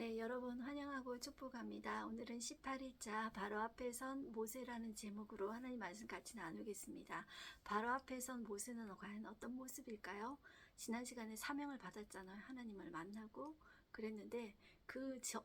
네, 여러분 환영하고 축복합니다. 오늘은 18일자 바로 앞에 선 모세라는 제목으로 하나님 말씀 같이 나누겠습니다. 바로 앞에 선 모세는 과연 어떤 모습일까요? 지난 시간에 사명을 받았잖아요. 하나님을 만나고 그랬는데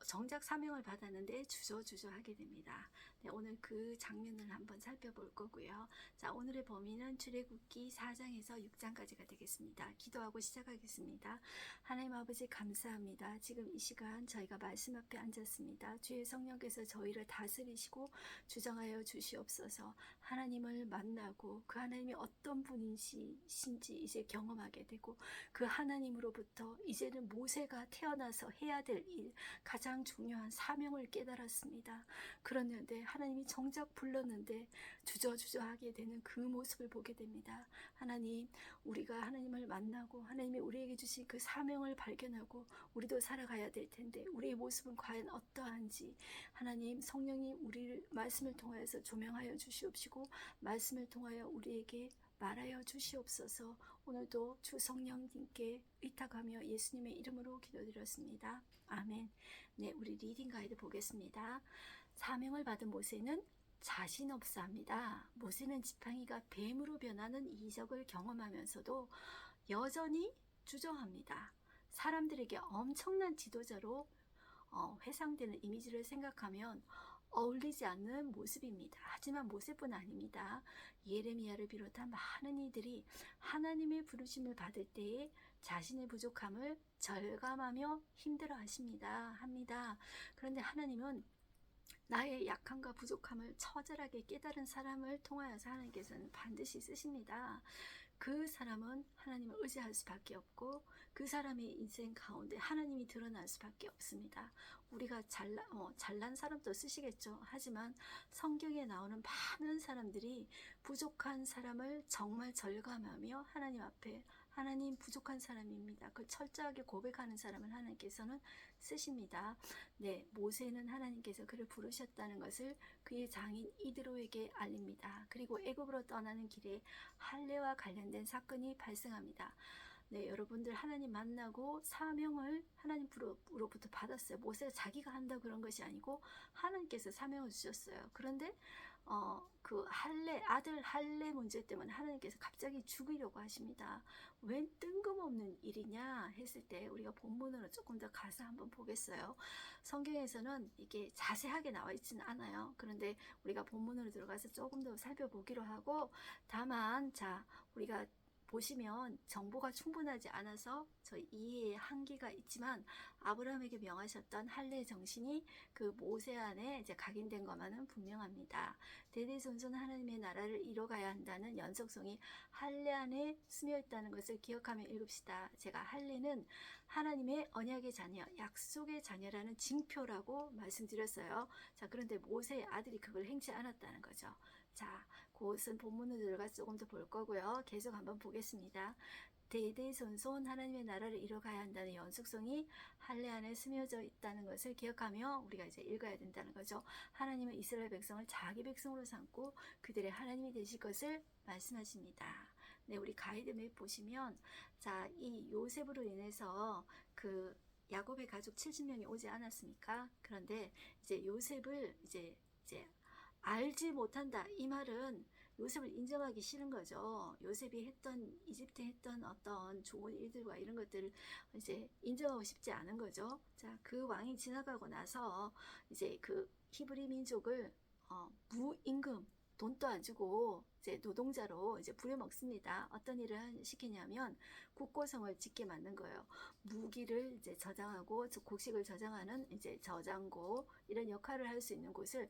정작 사명을 받았는데 주저하게 됩니다. 네, 오늘 그 장면을 한번 살펴볼 거고요. 자, 오늘의 범위는 출애굽기 4장에서 6장까지가 되겠습니다. 기도하고 시작하겠습니다. 하나님 아버지 감사합니다. 지금 이 시간 저희가 말씀 앞에 앉았습니다. 주의 성령께서 저희를 다스리시고 주장하여 주시옵소서. 하나님을 만나고 그 하나님이 어떤 분이신지 이제 경험하게 되고 그 하나님으로부터 이제는 모세가 태어나서 해야 될 일, 가장 중요한 사명을 깨달았습니다. 그랬는데 하나님이 정작 불렀는데 주저하게 되는 그 모습을 보게 됩니다. 하나님, 우리가 하나님을 만나고 하나님이 우리에게 주신 그 사명을 발견하고 우리도 살아가야 될 텐데 우리의 모습은 과연 어떠한지 하나님 성령이 우리를 말씀을 통하여서 조명하여 주시옵시고 말씀을 통하여 우리에게 말하여 주시옵소서. 오늘도 주 성령님께 의탁하며 예수님의 이름으로 기도드렸습니다. 아멘. 네, 우리 리딩 가이드 보겠습니다. 사명을 받은 모세는 자신 없어 합니다. 모세는 지팡이가 뱀으로 변하는 이적을 경험하면서도 여전히 주저합니다. 사람들에게 엄청난 지도자로 회상되는 이미지를 생각하면 어울리지 않는 모습입니다. 하지만 모세뿐 아닙니다. 예레미야를 비롯한 많은 이들이 하나님의 부르심을 받을 때에 자신의 부족함을 절감하며 힘들어합니다. 그런데 하나님은 나의 약함과 부족함을 처절하게 깨달은 사람을 통하여서 하나님께서는 반드시 쓰십니다. 그 사람은 하나님을 의지할 수밖에 없고 그 사람의 인생 가운데 하나님이 드러날 수밖에 없습니다. 우리가 잘난 사람도 쓰시겠죠. 하지만 성경에 나오는 많은 사람들이 부족한 사람을 정말 절감하며 하나님 앞에 하나님 부족한 사람입니다. 그 철저하게 고백하는 사람을 하나님께서는 쓰십니다. 네, 모세는 하나님께서 그를 부르셨다는 것을 그의 장인 이드로에게 알립니다. 그리고 애굽으로 떠나는 길에 할례와 관련된 사건이 발생합니다. 네, 여러분들 하나님 만나고 사명을 하나님으로부터 받았어요. 모세가 자기가 한다 그런 것이 아니고 하나님께서 사명을 주셨어요. 그런데 그 아들 할례 문제 때문에 하나님께서 갑자기 죽이려고 하십니다. 웬 뜬금없는 일이냐 했을 때 우리가 본문으로 조금 더 가서 한번 보겠어요. 성경에서는 이게 자세하게 나와 있지는 않아요. 그런데 우리가 본문으로 들어가서 조금 더 살펴보기로 하고 다만 우리가 보시면 정보가 충분하지 않아서 저희 이해의 한계가 있지만 아브라함에게 명하셨던 할례 정신이 그 모세 안에 이제 각인된 것만은 분명합니다. 대대손손 하나님의 나라를 이뤄가야 한다는 연속성이 할례 안에 스며 있다는 것을 기억하며 읽읍시다. 제가 할례는 하나님의 언약의 자녀, 약속의 자녀라는 징표라고 말씀드렸어요. 그런데 모세의 아들이 그걸 행치 않았다는 거죠. 그것은 본문으로 들어가서 조금 더 볼 거고요. 계속 한번 보겠습니다. 대대손손 하나님의 나라를 이뤄가야 한다는 연속성이 할례 안에 스며져 있다는 것을 기억하며 우리가 이제 읽어야 된다는 거죠. 하나님은 이스라엘 백성을 자기 백성으로 삼고 그들의 하나님이 되실 것을 말씀하십니다. 네, 우리 가이드맵 보시면 이 요셉으로 인해서 그 야곱의 가족 70명이 오지 않았습니까? 그런데 이제 요셉을 이제 알지 못한다. 이 말은 요셉을 인정하기 싫은 거죠. 요셉이 이집트에 했던 어떤 좋은 일들과 이런 것들을 이제 인정하고 싶지 않은 거죠. 그 왕이 지나가고 나서 이제 그 히브리 민족을 무임금, 돈도 안 주고 이제 노동자로 이제 부려먹습니다. 어떤 일을 시키냐면 국고성을 짓게 만든 거예요. 무기를 이제 저장하고 곡식을 저장하는 이제 저장고 이런 역할을 할 수 있는 곳을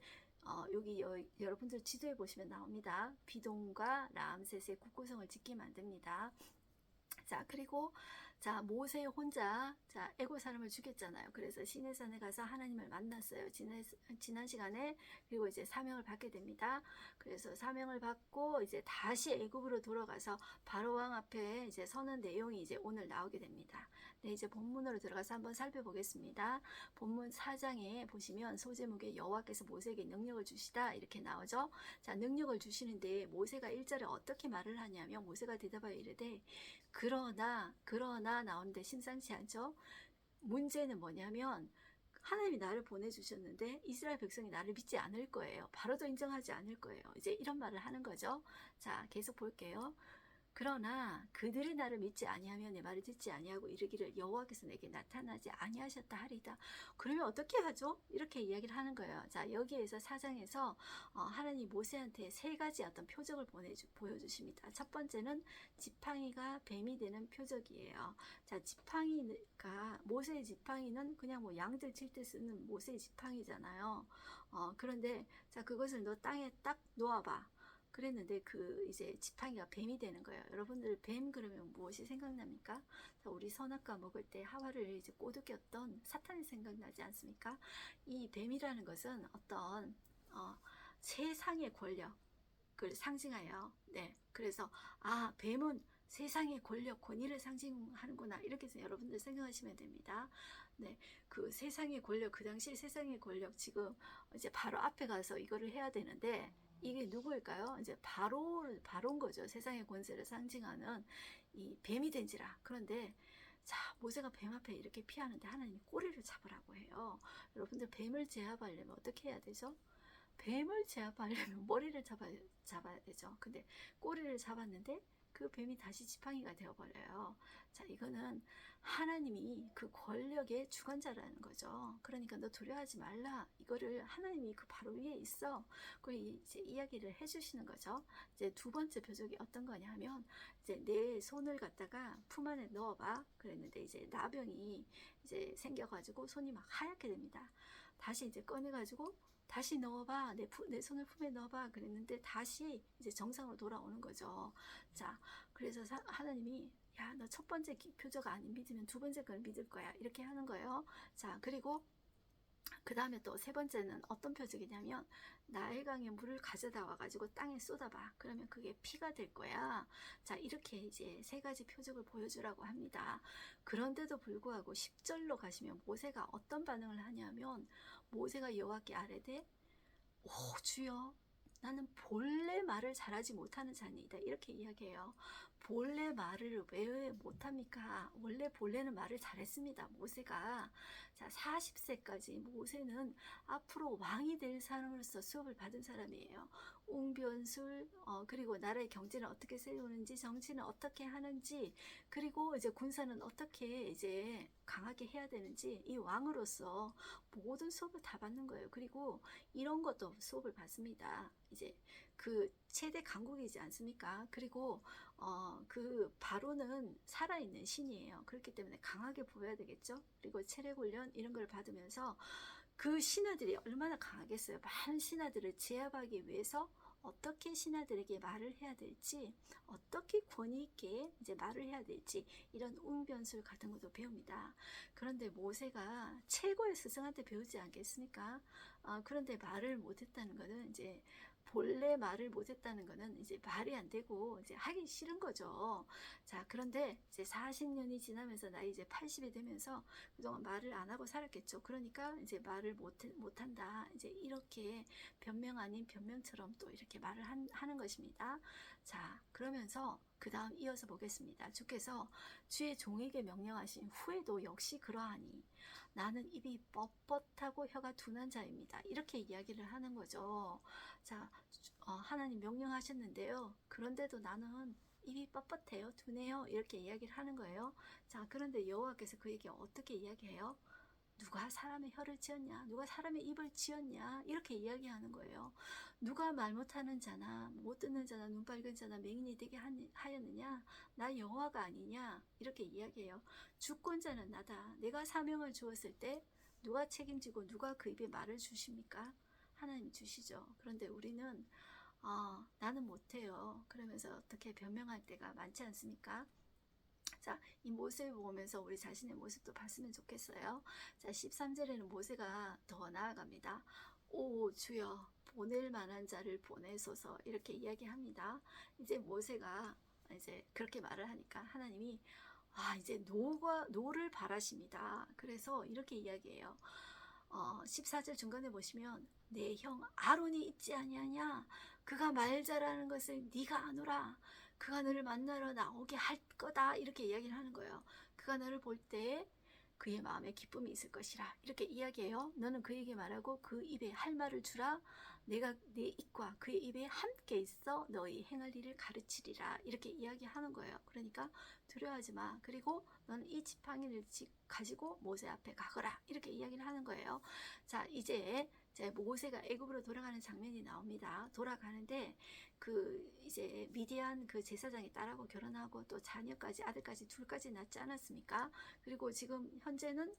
여기 여러분들 지도에 보시면 나옵니다. 비동과 라암셋의 국고성을 짓게 만듭니다. 그리고 모세 혼자 애굽 사람을 죽였잖아요. 그래서 시내산에 가서 하나님을 만났어요. 지난 시간에. 그리고 이제 사명을 받게 됩니다. 그래서 사명을 받고 이제 다시 애굽으로 돌아가서 바로 왕 앞에 이제 서는 내용이 이제 오늘 나오게 됩니다. 네, 이제 본문으로 들어가서 한번 살펴보겠습니다. 본문 4장에 보시면 소제목에 여호와께서 모세에게 능력을 주시다 이렇게 나오죠. 능력을 주시는데 모세가 1절에 어떻게 말을 하냐면 모세가 대답하여 이르되 그러나 나오는데 심상치 않죠. 문제는 뭐냐면 하나님이 나를 보내주셨는데 이스라엘 백성이 나를 믿지 않을 거예요. 바로도 인정하지 않을 거예요. 이제 이런 말을 하는 거죠. 자, 계속 볼게요. 그러나 그들이 나를 믿지 아니하면 내 말을 듣지 아니하고 이르기를 여호와께서 내게 나타나지 아니하셨다 하리다. 그러면 어떻게 하죠? 이렇게 이야기를 하는 거예요. 자, 여기에서 4장에서 하나님 모세한테 세 가지 어떤 표적을 보여주십니다. 첫 번째는 지팡이가 뱀이 되는 표적이에요. 자, 지팡이가 모세의 지팡이는 그냥 뭐 양들 칠 때 쓰는 모세의 지팡이잖아요. 그런데 자, 그것을 너 땅에 딱 놓아봐. 그랬는데 그 이제 지팡이가 뱀이 되는 거예요. 여러분들 뱀 그러면 무엇이 생각납니까? 자, 우리 선악과 먹을 때 하와를 이제 꼬드겼던 사탄이 생각나지 않습니까? 이 뱀이라는 것은 어떤 세상의 권력을 상징하여 네, 그래서 뱀은 세상의 권력, 권위를 상징하는구나 이렇게 해서 여러분들 생각하시면 됩니다. 네, 그 세상의 권력, 그 당시 세상의 권력 지금 이제 바로 앞에 가서 이거를 해야 되는데 이게 누구일까요? 이제 바로인 거죠. 세상의 권세를 상징하는 이 뱀이 된지라. 그런데 자, 모세가 뱀 앞에 이렇게 피하는데 하나님이 꼬리를 잡으라고 해요. 여러분들 뱀을 제압하려면 어떻게 해야 되죠? 뱀을 제압하려면 머리를 잡아야 되죠. 근데 꼬리를 잡았는데 그 뱀이 다시 지팡이가 되어버려요. 자, 이거는 하나님이 그 권력의 주관자라는 거죠. 그러니까 너 두려워하지 말라. 이거를 하나님이 그 바로 위에 있어. 그리고 이제 이야기를 해주시는 거죠. 이제 두 번째 표적이 어떤 거냐 하면 이제 내 손을 갖다가 품 안에 넣어봐. 그랬는데 이제 나병이 이제 생겨가지고 손이 막 하얗게 됩니다. 다시 이제 꺼내가지고 다시 넣어봐. 내 손을 품에 넣어봐. 그랬는데 다시 이제 정상으로 돌아오는 거죠. 자, 그래서 하나님이 야, 너 첫 번째 표적 안 믿으면 두 번째 걸 믿을 거야. 이렇게 하는 거예요. 자, 그리고 그 다음에 또 세 번째는 어떤 표적이냐면 나일강의 물을 가져다 와가지고 땅에 쏟아봐. 그러면 그게 피가 될 거야. 자, 이렇게 이제 세 가지 표적을 보여주라고 합니다. 그런데도 불구하고 10절로 가시면 모세가 어떤 반응을 하냐면 모세가 여호와께 아뢰되 오 주여 나는 본래 말을 잘하지 못하는 자니이다 이렇게 이야기해요. 본래 말을 왜 못합니까? 원래 본래는 말을 잘했습니다. 모세가. 자, 40세까지 모세는 앞으로 왕이 될 사람으로서 수업을 받은 사람이에요. 웅변술, 그리고 나라의 경제는 어떻게 세우는지, 정치는 어떻게 하는지, 그리고 이제 군사는 어떻게 이제 강하게 해야 되는지 이 왕으로서 모든 수업을 다 받는 거예요. 그리고 이런 것도 수업을 받습니다. 이제 그 최대 강국이지 않습니까? 그리고 그 바로는 살아있는 신이에요. 그렇기 때문에 강하게 보여야 되겠죠. 그리고 체력 훈련 이런 걸 받으면서 그 신하들이 얼마나 강하겠어요. 많은 신하들을 제압하기 위해서 어떻게 신하들에게 말을 해야 될지, 어떻게 권위 있게 이제 말을 해야 될지 이런 웅변술 같은 것도 배웁니다. 그런데 모세가 최고의 스승한테 배우지 않겠습니까? 그런데 말을 못했다는 것은 이제 본래 말을 못했다는 것은 이제 말이 안 되고 이제 하기 싫은 거죠. 자, 그런데 이제 40년이 지나면서 나이 이제 80이 되면서 그동안 말을 안 하고 살았겠죠. 그러니까 이제 말을 못한다. 이제 이렇게 변명 아닌 변명처럼 또 이렇게 말을 하는 것입니다. 자, 그러면서 그 다음 이어서 보겠습니다. 주께서 주의 종에게 명령하신 후에도 역시 그러하니 나는 입이 뻣뻣하고 혀가 둔한 자입니다. 이렇게 이야기를 하는 거죠. 자, 하나님 명령하셨는데요. 그런데도 나는 입이 뻣뻣해요, 둔해요. 이렇게 이야기를 하는 거예요. 자, 그런데 여호와께서 그에게 어떻게 이야기해요? 누가 사람의 혀를 지었냐? 누가 사람의 입을 지었냐? 이렇게 이야기하는 거예요. 누가 말 못하는 자나 못 듣는 자나 눈 밝은 자나 맹인이 되게 하였느냐? 나 여호와가 아니냐? 이렇게 이야기해요. 주권자는 나다. 내가 사명을 주었을 때 누가 책임지고 누가 그 입에 말을 주십니까? 하나님 주시죠. 그런데 우리는 나는 못해요. 그러면서 어떻게 변명할 때가 많지 않습니까? 자, 이 모습을 보면서 우리 자신의 모습도 봤으면 좋겠어요. 자, 13절에는 모세가 더 나아갑니다. 오 주여 보낼 만한 자를 보내소서 이렇게 이야기합니다. 이제 모세가 이제 그렇게 말을 하니까 하나님이 이제 노를 바라십니다. 그래서 이렇게 이야기해요. 14절 중간에 보시면 내 형 아론이 있지 아니하냐? 그가 말 잘하는 것을 네가 아노라. 그가 너를 만나러 나오게 할 거다. 이렇게 이야기를 하는 거예요. 그가 너를 볼 때 그의 마음에 기쁨이 있을 것이라 이렇게 이야기해요. 너는 그에게 말하고 그 입에 할 말을 주라. 내가 내 입과 그의 입에 함께 있어 너희 행할 일을 가르치리라 이렇게 이야기하는 거예요. 그러니까 두려워하지 마. 그리고 너는 이 지팡이를 가지고 모세 앞에 가거라 이렇게 이야기를 하는 거예요. 자, 이제 모세가 애굽으로 돌아가는 장면이 나옵니다. 돌아가는데 이제 미디안 그 제사장이 딸하고 결혼하고 또 자녀까지 아들까지 둘까지 낳지 않았습니까? 그리고 지금 현재는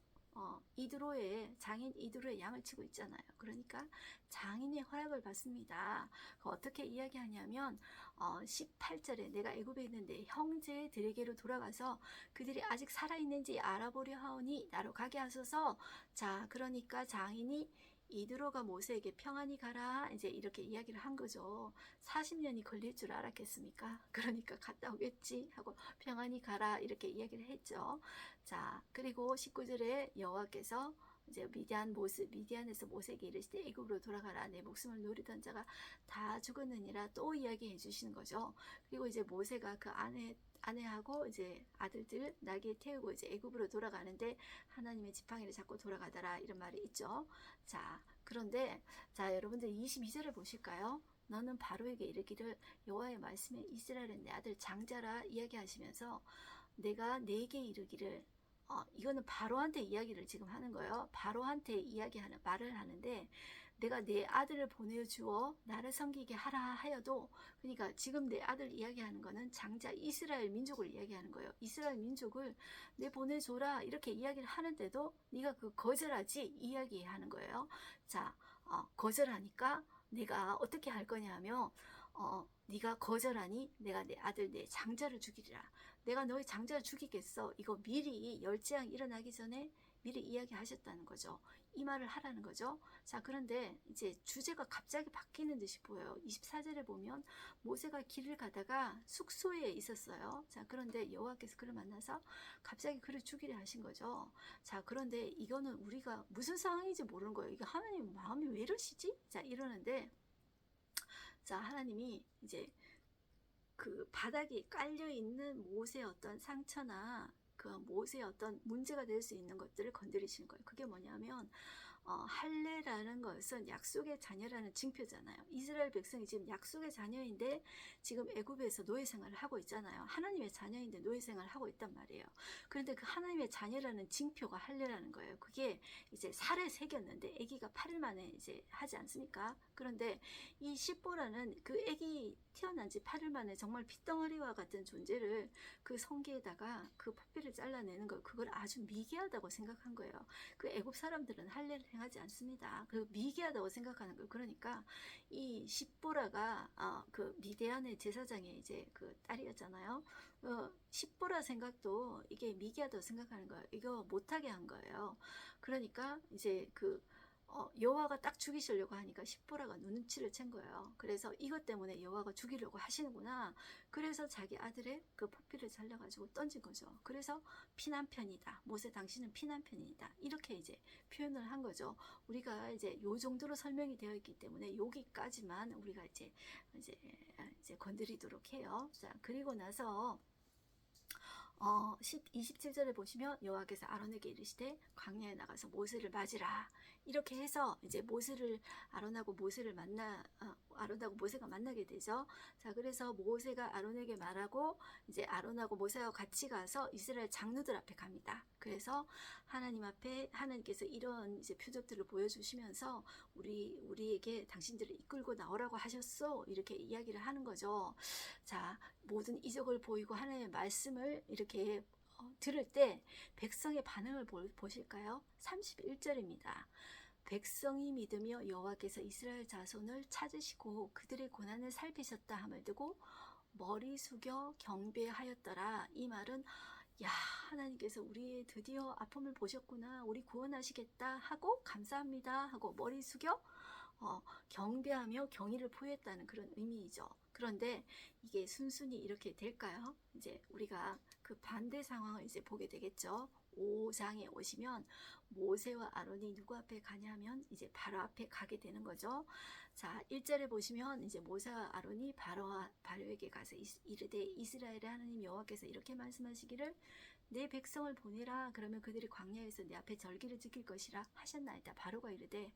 장인 이드로의 양을 치고 있잖아요. 그러니까 장인의 허락을 받습니다. 어떻게 이야기하냐면 18절에 내가 애굽에 있는데 형제들에게로 돌아가서 그들이 아직 살아있는지 알아보려 하오니 나로 가게 하소서. 자, 그러니까 장인이 이드로가 모세에게 평안히 가라 이제 이렇게 이야기를 한 거죠. 40년이 걸릴 줄 알았겠습니까? 그러니까 갔다 오겠지 하고 평안히 가라 이렇게 이야기를 했죠. 자, 그리고 19절에 여호와께서 이제 미디안에서 모세에게 이르시되 애굽으로 돌아가라 내 목숨을 노리던 자가 다 죽었느니라 또 이야기해 주시는 거죠. 그리고 이제 모세가 그 아내하고 이제 아들들 날개에 태우고 이제 애굽으로 돌아가는데 하나님의 지팡이를 잡고 돌아가더라 이런 말이 있죠. 자, 그런데 자, 여러분들 22절을 보실까요? 너는 바로에게 이르기를 여호와의 말씀에 이스라엘은 내 아들 장자라 이야기하시면서 내가 네게 이르기를 이거는 바로한테 이야기를 지금 하는 거예요. 바로한테 말을 하는데 내가 내 아들을 보내주어 나를 섬기게 하라 하여도 그러니까 지금 내 아들 이야기하는 거는 장자 이스라엘 민족을 이야기하는 거예요. 이스라엘 민족을 내 보내줘라 이렇게 이야기를 하는데도 네가 그 거절하지 이야기하는 거예요. 자, 거절하니까 내가 어떻게 할 거냐면 네가 거절하니 내가 내 아들 내 장자를 죽이리라. 내가 너의 장자를 죽이겠어. 이거 미리 열재앙 일어나기 전에 미리 이야기하셨다는 거죠. 이 말을 하라는 거죠. 자, 그런데 이제 주제가 갑자기 바뀌는 듯이 보여요. 24절에 보면 모세가 길을 가다가 숙소에 있었어요. 자, 그런데 여호와께서 그를 만나서 갑자기 그를 죽이려 하신 거죠. 자, 그런데 이거는 우리가 무슨 상황인지 모르는 거예요. 이거 하나님 마음이 왜 이러시지? 자, 이러는데 자, 하나님이 이제 그 바닥에 깔려 있는 모세의 어떤 상처나 그 모세의 어떤 문제가 될 수 있는 것들을 건드리시는 거예요. 그게 뭐냐면 할례라는 것은 약속의 자녀라는 징표잖아요. 이스라엘 백성이 지금 약속의 자녀인데 지금 애굽에서 노예 생활을 하고 있잖아요. 하나님의 자녀인데 노예 생활을 하고 있단 말이에요. 그런데 그 하나님의 자녀라는 징표가 할례라는 거예요. 그게 이제 살에 새겼는데 아기가 8일 만에 이제 하지 않습니까? 그런데 이 십보라는 그 아기 태어난 지 8일 만에 정말 핏덩어리와 같은 존재를 그 성기에다가 그 포피를 잘라내는 걸 그걸 아주 미개하다고 생각한 거예요. 그 애굽 사람들은 할례를 행하지 않습니다. 그 미개하다고 생각하는 거예요. 그러니까 이 십보라가 그 미디안의 제사장의 이제 그 딸이었잖아요. 십보라 생각도 이게 미개하다고 생각하는 거예요. 이거 못하게 한 거예요. 그러니까 이제 여호와가 딱 죽이시려고 하니까 십보라가 눈치를 챈 거예요. 그래서 이것 때문에 여호와가 죽이려고 하시는구나. 그래서 자기 아들의 그 포피를 잘라가지고 던진 거죠. 그래서 피난편이다. 모세 당신은 피난편이다. 이렇게 이제 표현을 한 거죠. 우리가 이제 요 정도로 설명이 되어 있기 때문에 여기까지만 우리가 이제 건드리도록 해요. 자, 그리고 나서 27절에 보시면 여호와께서 아론에게 이르시되 광야에 나가서 모세를 맞으라. 이렇게 해서 이제 아론하고 모세가 만나게 되죠. 자, 그래서 모세가 아론에게 말하고 이제 아론하고 모세하고 같이 가서 이스라엘 장로들 앞에 갑니다. 그래서 하나님 앞에 하나님께서 이런 이제 표적들을 보여주시면서 우리에게 당신들을 이끌고 나오라고 하셨어. 이렇게 이야기를 하는 거죠. 자, 모든 이적을 보이고 하나님의 말씀을 이렇게 들을 때 백성의 반응을 보실까요? 31절입니다. 백성이 믿으며 여호와께서 이스라엘 자손을 찾으시고 그들의 고난을 살피셨다 함을 듣고 머리 숙여 경배하였더라. 이 말은 야, 하나님께서 우리의 드디어 아픔을 보셨구나. 우리 구원하시겠다 하고 감사합니다 하고 머리 숙여 경배하며 경의를 표했다는 그런 의미이죠. 그런데 이게 순순히 이렇게 될까요? 이제 우리가 그 반대 상황을 이제 보게 되겠죠. 5장에 오시면 모세와 아론이 누구 앞에 가냐면 이제 바로 앞에 가게 되는 거죠. 자, 1절에 보시면 이제 모세와 아론이 바로에게 가서 이르되 이스라엘의 하나님 여호와께서 이렇게 말씀하시기를 내 백성을 보내라. 그러면 그들이 광야에서 내 앞에 절기를 지킬 것이라 하셨나이다. 바로가 이르되,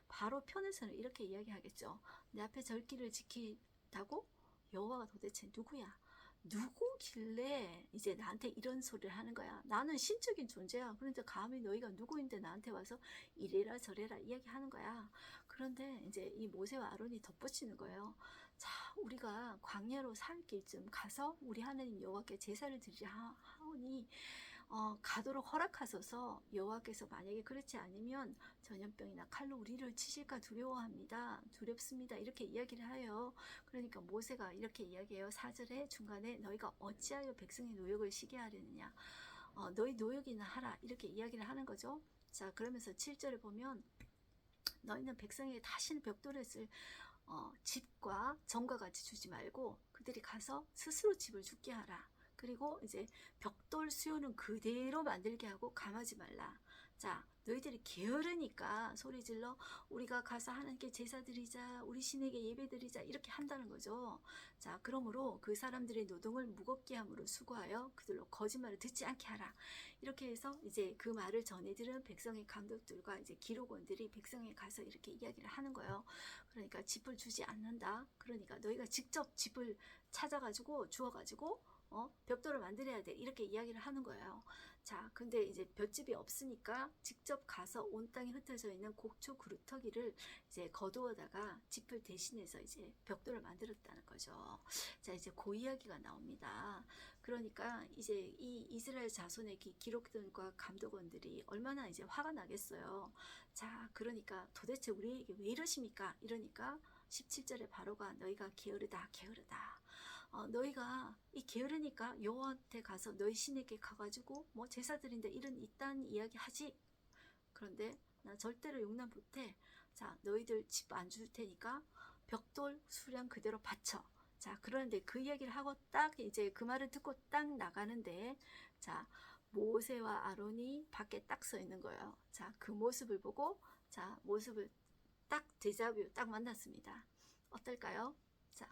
바로 편에서는 이렇게 이야기하겠죠. 내 앞에 절기를 지키다고? 여호와가 도대체 누구야? 누구길래 이제 나한테 이런 소리를 하는 거야? 나는 신적인 존재야. 그런데 감히 너희가 누구인데 나한테 와서 이래라 저래라 이야기하는 거야. 그런데 이제 이 모세와 아론이 덧붙이는 거예요. 자, 우리가 광야로 살 길쯤 가서 우리 하나님 여호와께 제사를 드리자 하오니 가도록 허락하소서. 여호와께서 만약에 그렇지 않으면 전염병이나 칼로 우리를 치실까 두려워합니다. 두렵습니다. 이렇게 이야기를 해요. 그러니까 모세가 이렇게 이야기해요. 4절에 중간에 너희가 어찌하여 백성의 노역을 시게 하려느냐. 너희 노역이나 하라. 이렇게 이야기를 하는 거죠. 자, 그러면서 7절에 보면 너희는 백성에게 다시는 벽돌을 집과 전과 같이 주지 말고 그들이 가서 스스로 집을 짓게 하라. 그리고 이제 벽돌 수요는 그대로 만들게 하고 감하지 말라. 자, 너희들이 게으르니까 소리 질러 우리가 가서 하나님께 제사 드리자, 우리 신에게 예배 드리자 이렇게 한다는 거죠. 자, 그러므로 그 사람들의 노동을 무겁게 함으로 수고하여 그들로 거짓말을 듣지 않게 하라. 이렇게 해서 이제 그 말을 전해들은 백성의 감독들과 이제 기록원들이 백성에 가서 이렇게 이야기를 하는 거예요. 그러니까 집을 주지 않는다. 그러니까 너희가 직접 집을 찾아가지고 주워가지고 벽돌을 만들어야 돼. 이렇게 이야기를 하는 거예요. 자, 근데 이제 볏집이 없으니까 직접 가서 온 땅에 흩어져 있는 곡초 그루터기를 이제 거두어다가 집을 대신해서 이제 벽돌을 만들었다는 거죠. 자, 이제 그 이야기가 나옵니다. 그러니까 이제 이 이스라엘 자손의 기록들과 감독원들이 얼마나 이제 화가 나겠어요. 자, 그러니까 도대체 우리에게 왜 이러십니까? 이러니까 17절에 바로가 너희가 게으르다 게으르다. 너희가 이 게으르니까 여호와한테 가서 너희 신에게 가가지고 뭐 제사드린다 이런 이딴 이야기 하지. 그런데 나 절대로 용납 못해. 자, 너희들 집 안 줄 테니까 벽돌 수량 그대로 바쳐. 자, 그런데 그 이야기를 하고 딱 이제 그 말을 듣고 딱 나가는데, 자, 모세와 아론이 밖에 딱 서 있는 거예요. 자, 그 모습을 보고, 자, 모습을 딱 데자뷰 딱 만났습니다. 어떨까요? 자,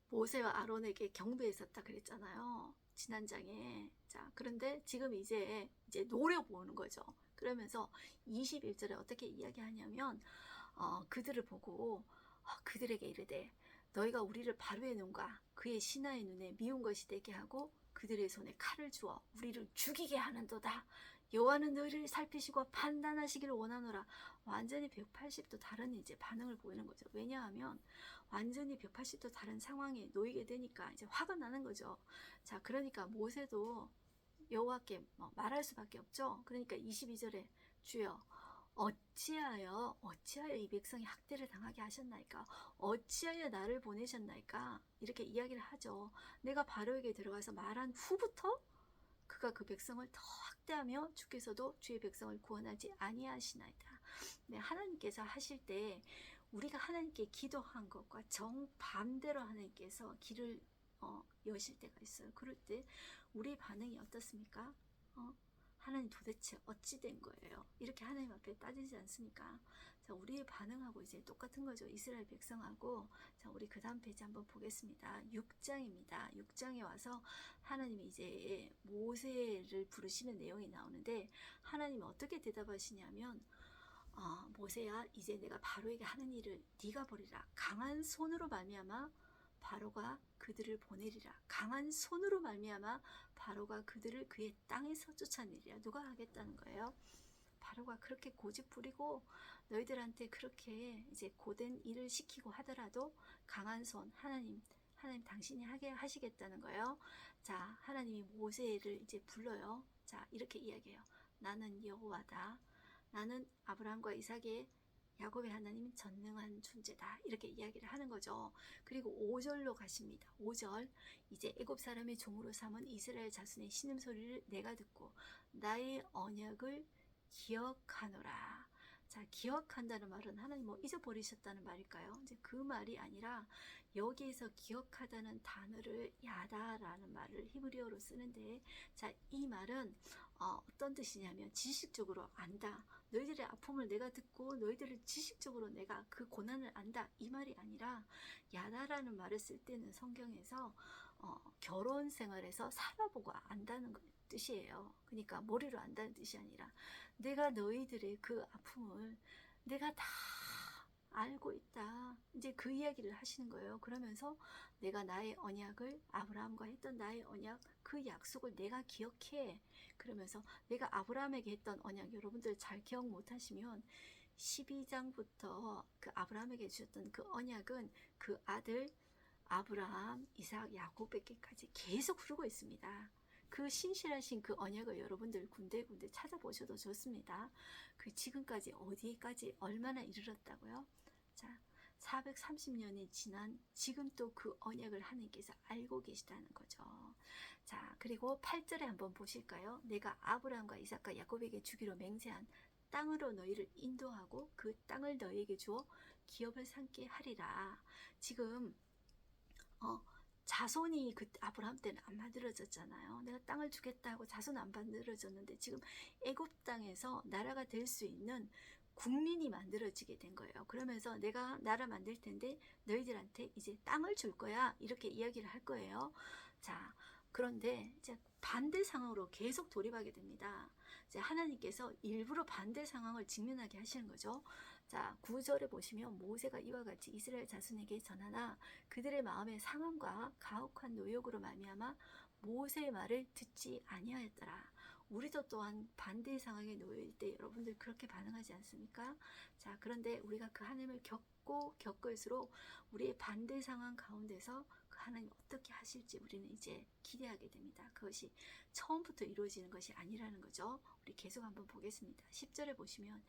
모세와 아론에게 경배했었다 그랬잖아요. 지난 장에. 자, 그런데 지금 이제 노려보는 거죠. 그러면서 21절에 어떻게 이야기하냐면, 그들을 보고, 그들에게 이르되, 너희가 우리를 바로의 눈과 그의 신하의 눈에 미운 것이 되게 하고, 그들의 손에 칼을 주어 우리를 죽이게 하는도다. 여호와는 너희를 살피시고 판단하시기를 원하노라. 완전히 180도 다른 이제 반응을 보이는 거죠. 왜냐하면 완전히 180도 다른 상황에 놓이게 되니까 이제 화가 나는 거죠. 자, 그러니까 모세도 여호와께 말할 수밖에 없죠. 그러니까 22절에 주여 어찌하여 이 백성이 학대를 당하게 하셨나이까? 어찌하여 나를 보내셨나이까? 이렇게 이야기를 하죠. 내가 바로에게 들어가서 말한 후부터 그가 그 백성을 더 학대하며 주께서도 주의 백성을 구원하지 아니하시나이다. 네, 하나님께서 하실 때 우리가 하나님께 기도한 것과 정반대로 하나님께서 길을 여실 때가 있어요. 그럴 때 우리 반응이 어떻습니까? 하나님 도대체 어찌 된 거예요? 이렇게 하나님 앞에 따지지 않습니까? 자, 우리의 반응하고 이제 똑같은 거죠. 이스라엘 백성하고. 자, 우리 그 다음 페이지 한번 보겠습니다. 6장입니다. 6장에 와서 하나님이 이제 모세를 부르시는 내용이 나오는데 하나님이 어떻게 대답하시냐면 모세야, 이제 내가 바로에게 하는 일을 네가 버리라. 강한 손으로 말미암아 바로가 그들을 보내리라. 강한 손으로 말미암아 바로가 그들을 그의 땅에서 쫓아내리라. 누가 하겠다는 거예요? 바로가 그렇게 고집 부리고 너희들한테 그렇게 이제 고된 일을 시키고 하더라도 강한 손 하나님 당신이 하게 하시겠다는 거예요. 자, 하나님이 모세를 이제 불러요. 자, 이렇게 이야기해요. 나는 여호와다. 나는 아브라함과 이삭의 야곱의 하나님 전능한 존재다. 이렇게 이야기를 하는 거죠. 그리고 5절로 가십니다. 5절. 이제 애굽 사람의 종으로 삼은 이스라엘 자손의 신음소리를 내가 듣고 나의 언약을 기억하노라. 자, 기억한다는 말은 하나님 잊어버리셨다는 말일까요? 이제 그 말이 아니라 여기에서 기억하다는 단어를 야다라는 말을 히브리어로 쓰는데, 자, 이 말은 어떤 뜻이냐면 지식적으로 안다. 너희들의 아픔을 내가 듣고 너희들을 지식적으로 내가 그 고난을 안다. 이 말이 아니라 야다라는 말을 쓸 때는 성경에서 결혼 생활에서 살아보고 안다는 뜻이에요. 그러니까 머리로 안다는 뜻이 아니라 내가 너희들의 그 아픔을 내가 다 알고 있다. 이제 그 이야기를 하시는 거예요. 그러면서 내가 나의 언약을 아브라함과 했던 나의 언약 그 약속을 내가 기억해. 그러면서 내가 아브라함에게 했던 언약 여러분들 잘 기억 못하시면 12장부터 그 아브라함에게 주셨던 그 언약은 그 아들 아브라함, 이삭, 야곱에게까지 계속 흐르고 있습니다. 그 신실하신 그 언약을 여러분들 군데군데 찾아보셔도 좋습니다. 그 지금까지 어디까지 얼마나 이르렀다고요? 자, 430년이 지난 지금 또 그 언약을 하나님께서 알고 계시다는 거죠. 자, 그리고 8절에 한번 보실까요? 내가 아브라함과 이삭과 야곱에게 주기로 맹세한 땅으로 너희를 인도하고 그 땅을 너희에게 주어 기업을 삼게 하리라. 지금 자손이 그 아브라함 때는 안 만들어졌잖아요. 내가 땅을 주겠다 하고 자손 안 만들어졌는데 지금 애굽 땅에서 나라가 될 수 있는 국민이 만들어지게 된 거예요. 그러면서 내가 나라 만들 텐데 너희들한테 이제 땅을 줄 거야. 이렇게 이야기를 할 거예요. 자, 그런데 이제 반대 상황으로 계속 돌입하게 됩니다. 이제 하나님께서 일부러 반대 상황을 직면하게 하시는 거죠. 자, 9절에 보시면 모세가 이와 같이 이스라엘 자손에게 전하나 그들의 마음의 상함과 가혹한 노역으로 말미암아 모세의 말을 듣지 아니하였더라. 우리도 또한 반대의 상황에 놓일 때 여러분들 그렇게 반응하지 않습니까? 자, 그런데 우리가 그 하나님을 겪을수록 우리의 반대 상황 가운데서 그 하나님 어떻게 하실지 우리는 이제 기대하게 됩니다. 그것이 처음부터 이루어지는 것이 아니라는 거죠. 우리 계속 한번 보겠습니다. 10절에 보시면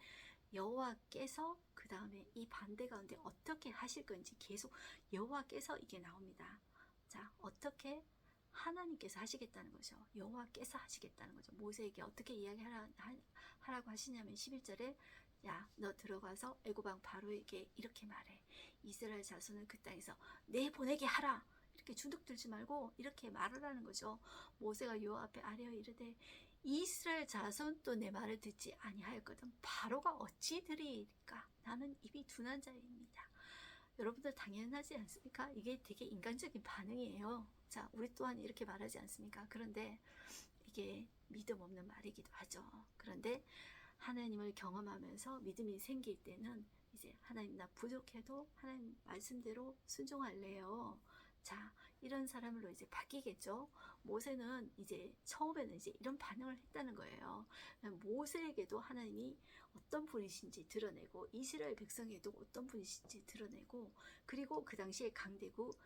여호와께서 그 다음에 이 반대 가운데 어떻게 하실 건지 계속 여호와께서 이게 나옵니다. 자, 어떻게 하나님께서 하시겠다는 거죠. 여호와께서 하시겠다는 거죠. 모세에게 어떻게 이야기하라고 하시냐면 11절에 야, 너 들어가서 애굽 왕 바로에게 이렇게 말해. 이스라엘 자손을 그 땅에서 내보내게 하라. 이렇게 주눅 들지 말고 이렇게 말하라는 거죠. 모세가 여호와 앞에 아뢰어 이르되 이스라엘 자손도 내 말을 듣지 아니하였거든 바로가 어찌 들으리까. 나는 입이 둔한 자입니다. 여러분들 당연하지 않습니까? 이게 되게 인간적인 반응이에요. 자, 우리 또한 이렇게 말하지 않습니까? 그런데 이게 믿음 없는 말이기도 하죠. 그런데 하나님을 경험하면서 믿음이 생길 때는 이제 하나님 나 부족해도 하나님 말씀대로 순종할래요. 자, 이런 사람으로 이제 바뀌겠죠. 모세는 이제 처음에는 이제 이런 반응을 했다는 거예요. 모세에게도 하나님이 어떤 분이신지 드러내고 이스라엘 백성에도 어떤 분이신지 드러내고 그리고 그 당시에 강대국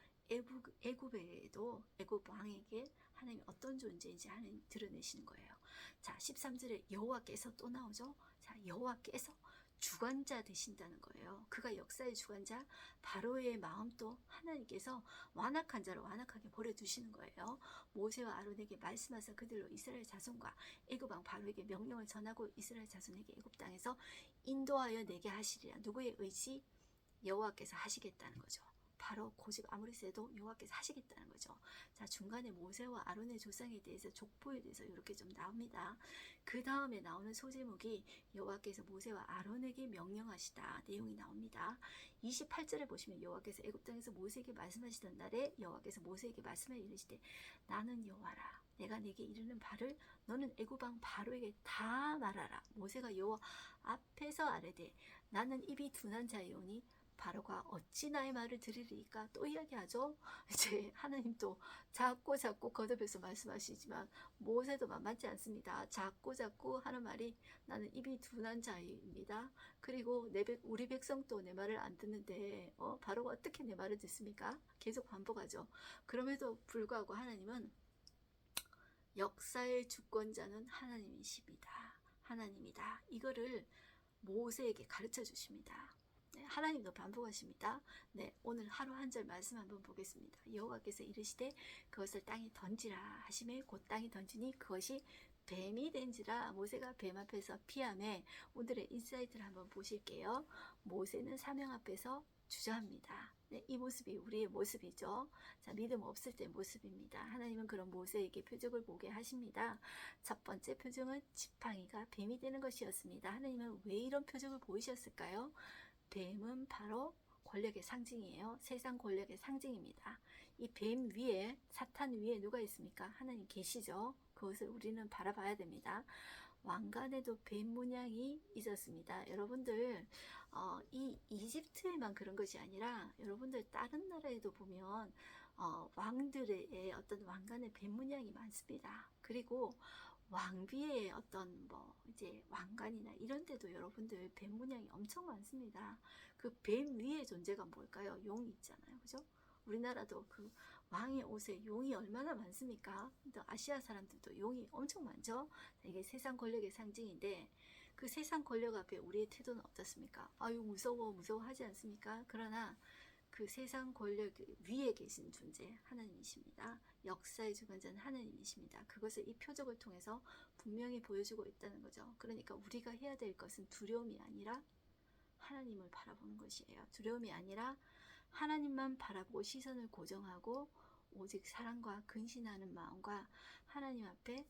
애굽에도 애굽 왕에게 하나님이 어떤 존재인지 하나님 드러내시는 거예요. 자, 13절에 여호와께서 또 나오죠. 자, 여호와께서 주관자 되신다는 거예요. 그가 역사의 주관자 바로의 마음도 하나님께서 완악한 자로 완악하게 버려두시는 거예요. 모세와 아론에게 말씀하사 그들로 이스라엘 자손과 애굽 왕 바로에게 명령을 전하고 이스라엘 자손에게 애굽 땅에서 인도하여 내게 하시리라. 누구의 의지? 여호와께서 하시겠다는 거죠. 바로 고집 아무리 세도 여호와께서 하시겠다는 거죠. 자, 중간에 모세와 아론의 조상에 대해서 족보에 대해서 이렇게 좀 나옵니다. 그 다음에 나오는 소제목이 여호와께서 모세와 아론에게 명령하시다 내용이 나옵니다. 28절에 보시면 여호와께서 애굽 땅에서 모세에게 말씀하시던 날에 여호와께서 모세에게 말씀하여 이르시되 나는 여호와라. 내가 네게 이르는 바를 너는 애굽 왕 바로에게 다 말하라. 모세가 여호와 앞에서 아뢰되 나는 입이 둔한 자이오니 바로가 어찌 나의 말을 들으리까. 또 이야기하죠. 이제 하나님 또 작고 거듭해서 말씀하시지만 모세도 만만치 않습니다. 작고 하는 말이 나는 입이 둔한 자입니다. 그리고 우리 백성도 내 말을 안 듣는데 바로가 어떻게 내 말을 듣습니까? 계속 반복하죠. 그럼에도 불구하고 하나님은 역사의 주권자는 하나님이다. 이거를 모세에게 가르쳐 주십니다. 네, 하나님도 반복하십니다. 네, 오늘 하루 한 절 말씀 한번 보겠습니다. 여호와께서 이르시되 그것을 땅에 던지라 하시매 곧 땅에 던지니 그것이 뱀이 된지라. 모세가 뱀 앞에서 피하매. 오늘의 인사이트를 한번 보실게요. 모세는 사명 앞에서 주저합니다. 네, 이 모습이 우리의 모습이죠. 자, 믿음 없을 때 모습입니다. 하나님은 그런 모세에게 표적을 보게 하십니다. 첫 번째 표적은 지팡이가 뱀이 되는 것이었습니다. 하나님은 왜 이런 표적을 보이셨을까요? 뱀은 바로 권력의 상징이에요. 세상 권력의 상징입니다. 이 뱀 위에, 사탄 위에 누가 있습니까? 하나님 계시죠. 그것을 우리는 바라봐야 됩니다. 왕관에도 뱀 문양이 있었습니다. 여러분들 이 이집트에만 그런 것이 아니라 여러분들 다른 나라에도 보면 왕들의 어떤 왕관에 뱀 문양이 많습니다. 그리고 왕비의 어떤 뭐 이제 왕관이나 이런 데도 여러분들 뱀 문양이 엄청 많습니다. 그 뱀 위의 존재가 뭘까요? 용이 있잖아요. 그죠? 우리나라도 그 왕의 옷에 용이 얼마나 많습니까? 또 아시아 사람들도 용이 엄청 많죠? 이게 세상 권력의 상징인데 그 세상 권력 앞에 우리의 태도는 어떻습니까? 아유 무서워 무서워 하지 않습니까? 그러나 그 세상 권력 위에 계신 존재 하나님이십니다. 역사의 주관자는 하나님이십니다. 그것을 이 표적을 통해서 분명히 보여주고 있다는 거죠. 그러니까 우리가 해야 될 것은 두려움이 아니라 하나님을 바라보는 것이에요. 두려움이 아니라 하나님만 바라보고 시선을 고정하고 오직 사랑과 근신하는 마음과 하나님 앞에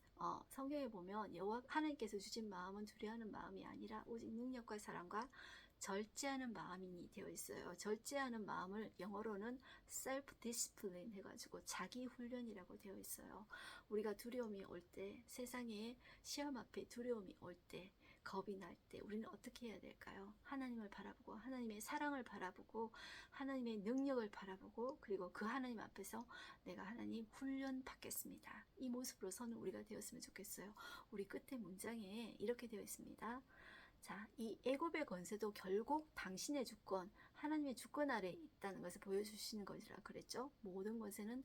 성경에 보면 여호와 하나님께서 주신 마음은 두려워하는 마음이 아니라 오직 능력과 사랑과 절제하는 마음이 되어 있어요. 절제하는 마음을 영어로는 self discipline 해가지고 자기 훈련이라고 되어 있어요. 우리가 두려움이 올 때, 세상에 시험 앞에 두려움이 올 때, 겁이 날 때 우리는 어떻게 해야 될까요? 하나님을 바라보고 하나님의 사랑을 바라보고 하나님의 능력을 바라보고 그리고 그 하나님 앞에서 내가 하나님 훈련 받겠습니다. 이 모습으로 서는 우리가 되었으면 좋겠어요. 우리 끝에 문장에 이렇게 되어 있습니다. 자, 이 애굽의 권세도 결국 당신의 주권, 하나님의 주권 아래 있다는 것을 보여주시는 것이라 그랬죠. 모든 권세는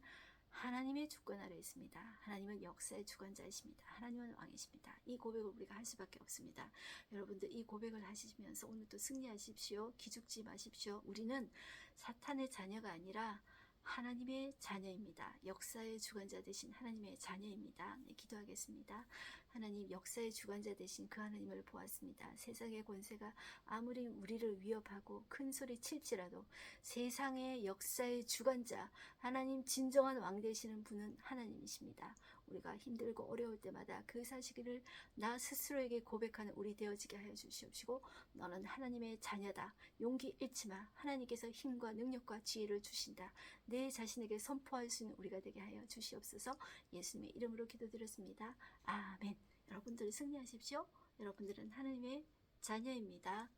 하나님의 주권 아래 있습니다. 하나님은 역사의 주관자이십니다. 하나님은 왕이십니다. 이 고백을 우리가 할 수밖에 없습니다. 여러분들 이 고백을 하시면서 오늘도 승리하십시오. 기죽지 마십시오. 우리는 사탄의 자녀가 아니라 하나님의 자녀입니다. 역사의 주관자 되신 하나님의 자녀입니다. 네, 기도하겠습니다. 하나님 역사의 주관자 되신 그 하나님을 보았습니다. 세상의 권세가 아무리 우리를 위협하고 큰 소리 칠지라도 세상의 역사의 주관자 하나님 진정한 왕 되시는 분은 하나님이십니다. 우리가 힘들고 어려울 때마다 그 사실을 나 스스로에게 고백하는 우리 되어지게 하여 주시옵시고 너는 하나님의 자녀다. 용기 잃지 마. 하나님께서 힘과 능력과 지혜를 주신다. 내 자신에게 선포할 수 있는 우리가 되게 하여 주시옵소서. 예수님의 이름으로 기도드렸습니다. 아멘. 여러분들 승리하십시오. 여러분들은 하나님의 자녀입니다.